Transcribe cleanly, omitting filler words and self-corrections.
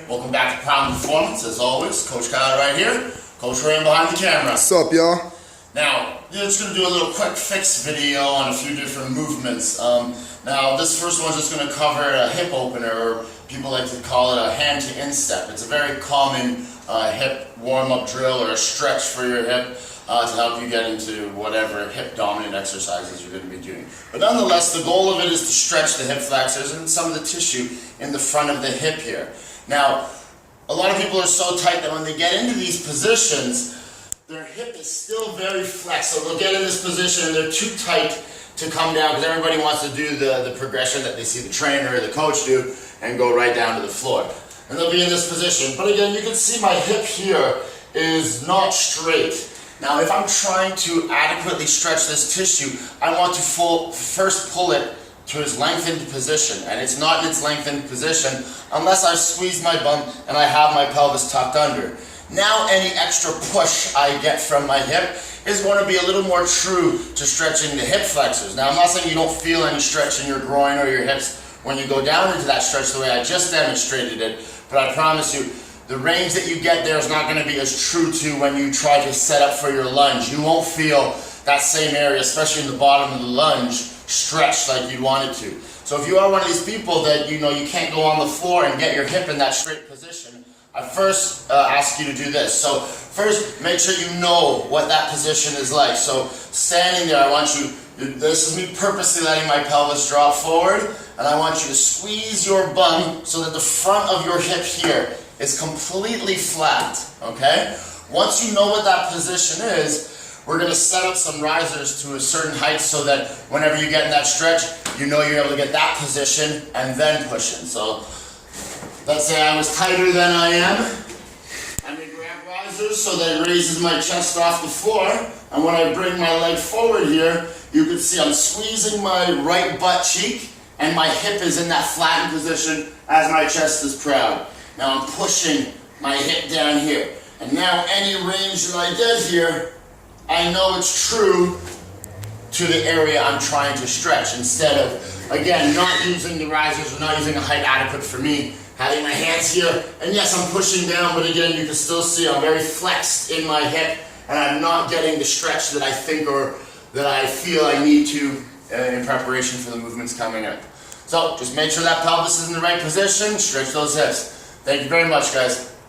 Welcome back to Pound Performance. As always, Coach Kyle right here, Coach Ryan behind the camera. What's up, y'all? Now, just going to do a little quick fix video on a few different movements. Now, this first one's just going to cover a hip opener, or people like to call it a hand to instep. It's a very common hip warm-up drill or a stretch for your hip to help you get into whatever hip dominant exercises you're going to be doing. But nonetheless, the goal of it is to stretch the hip flexors and some of the tissue in the front of the hip here. Now, a lot of people are so tight that when they get into these positions, their hip is still very flexed. So they'll get in this position and they're too tight to come down because everybody wants to do the progression that they see the trainer or the coach do and go right down to the floor. And they'll be in this position. But again, you can see my hip here is not straight. Now, if I'm trying to adequately stretch this tissue, I want to first pull it to its lengthened position, and it's not in its lengthened position unless I've squeezed my bum and I have my pelvis tucked under. Now any extra push I get from my hip is going to be a little more true to stretching the hip flexors. Now, I'm not saying you don't feel any stretch in your groin or your hips when you go down into that stretch the way I just demonstrated it, but I promise you, the range that you get there is not going to be as true to when you try to set up for your lunge. You won't feel that same area, especially in the bottom of the lunge, stretched like you want it to. So if you are one of these people that you can't go on the floor and get your hip in that straight position, I first ask you to do this. So first, make sure you know what that position is like. So standing there, I want you, this is me purposely letting my pelvis drop forward, and I want you to squeeze your bum so that the front of your hip here is completely flat, okay? Once you know what that position is, we're going to set up some risers to a certain height so that whenever you get in that stretch, you know you're able to get that position and then push in. So let's say I was tighter than I am. I'm going to grab risers so that it raises my chest off the floor. And when I bring my leg forward here, you can see I'm squeezing my right butt cheek and my hip is in that flattened position as my chest is proud. Now I'm pushing my hip down here. And now any range that I get here, I know it's true to the area I'm trying to stretch, instead of, again, not using the risers or not using a height adequate for me, having my hands here, and yes, I'm pushing down, but again, you can still see I'm very flexed in my hip, and I'm not getting the stretch that I think or that I feel I need to in preparation for the movements coming up. So, just make sure that pelvis is in the right position, stretch those hips. Thank you very much, guys.